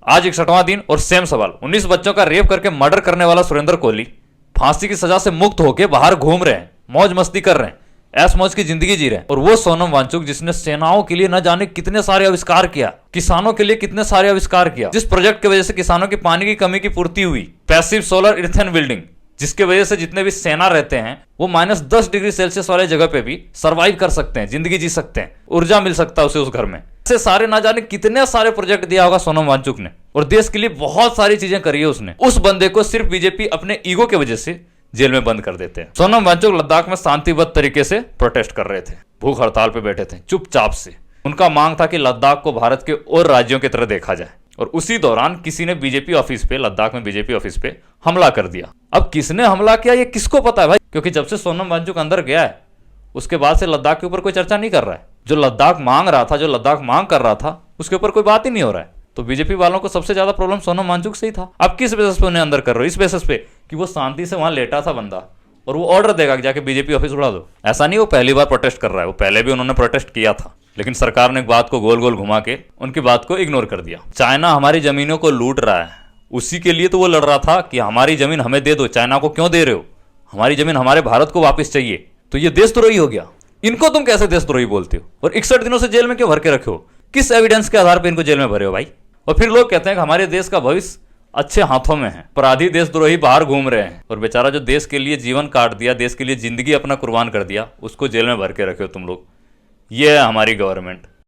आज 61वां दिन और सेम सवाल। 19 बच्चों का रेप करके मर्डर करने वाला सुरेंद्र कोहली फांसी की सजा से मुक्त होकर बाहर घूम रहे हैं, मौज मस्ती कर रहे हैं, ऐस मौज की जिंदगी जी रहे हैं। और वो सोनम वांगचुक जिसने सेनाओं के लिए न जाने कितने सारे आविष्कार किया, किसानों के लिए कितने सारे आविष्कार किया, जिस प्रोजेक्ट की वजह से किसानों की पानी की कमी की पूर्ति हुई, पैसिव सोलर इर्थन बिल्डिंग, जिसके वजह से जितने भी सेना रहते हैं वो -10 डिग्री सेल्सियस वाले जगह पे भी सरवाइव कर सकते हैं, जिंदगी जी सकते हैं, ऊर्जा मिल सकता है उसे उस घर में। ऐसे सारे ना जाने कितने सारे प्रोजेक्ट दिया होगा सोनम वांगचुक ने, और देश के लिए बहुत सारी चीजें करी है उसने। उस बंदे को सिर्फ बीजेपी अपने ईगो की वजह से जेल में बंद कर देते हैं। सोनम वांगचुक लद्दाख में शांतिबद्ध तरीके से प्रोटेस्ट कर रहे थे, भूख हड़ताल पे बैठे थे चुपचाप से। उनका मांग था कि लद्दाख को भारत के और राज्यों की तरह देखा जाए, और उसी दौरान किसी ने बीजेपी ऑफिस पे, लद्दाख में बीजेपी ऑफिस पे हमला कर दिया। अब किसने हमला किया ये किसको पता है भाई, क्योंकि जब से सोनम वांगचुक अंदर गया है उसके बाद से लद्दाख के ऊपर कोई चर्चा नहीं कर रहा है। जो लद्दाख मांग रहा था, जो लद्दाख मांग कर रहा था, उसके ऊपर कोई बात ही नहीं हो रहा है। तो बीजेपी वालों को सबसे ज्यादा प्रॉब्लम सोनम वांगचुक से ही था। अब किस बेसिस पे उन्हें अंदर कर रहे हो? इस बेसिस पे कि वो शांति से वहां लेटा था बंदा, और वो ऑर्डर देगा कि जाके बीजेपी ऑफिस उड़ा दो। ऐसा नहीं वो पहली बार प्रोटेस्ट कर रहा है, वो पहले भी उन्होंने प्रोटेस्ट किया था, लेकिन सरकार ने बात को गोल गोल घुमा के उनकी बात को इग्नोर कर दिया। चाइना हमारी जमीनों को लूट रहा है, उसी के लिए तो वो लड़ रहा था कि हमारी जमीन हमें दे दो, चाइना को क्यों दे रहे हो, हमारी जमीन हमारे भारत को वापस चाहिए। तो ये देशद्रोही हो गया। इनको तुम कैसे देशद्रोही बोलते हो? और 61 दिनों से जेल में क्यों भर के रखे हो? किस एविडेंस के आधार पर इनको जेल में भरे हो भाई? और फिर लोग कहते हैं कि हमारे देश का भविष्य अच्छे हाथों में है। अपराधी देशद्रोही बाहर घूम रहे हैं, और बेचारा जो देश के लिए जीवन काट दिया, देश के लिए जिंदगी अपना कुर्बान कर दिया, उसको जेल में भर के रखे हो तुम लोग। ये है हमारी गवर्नमेंट।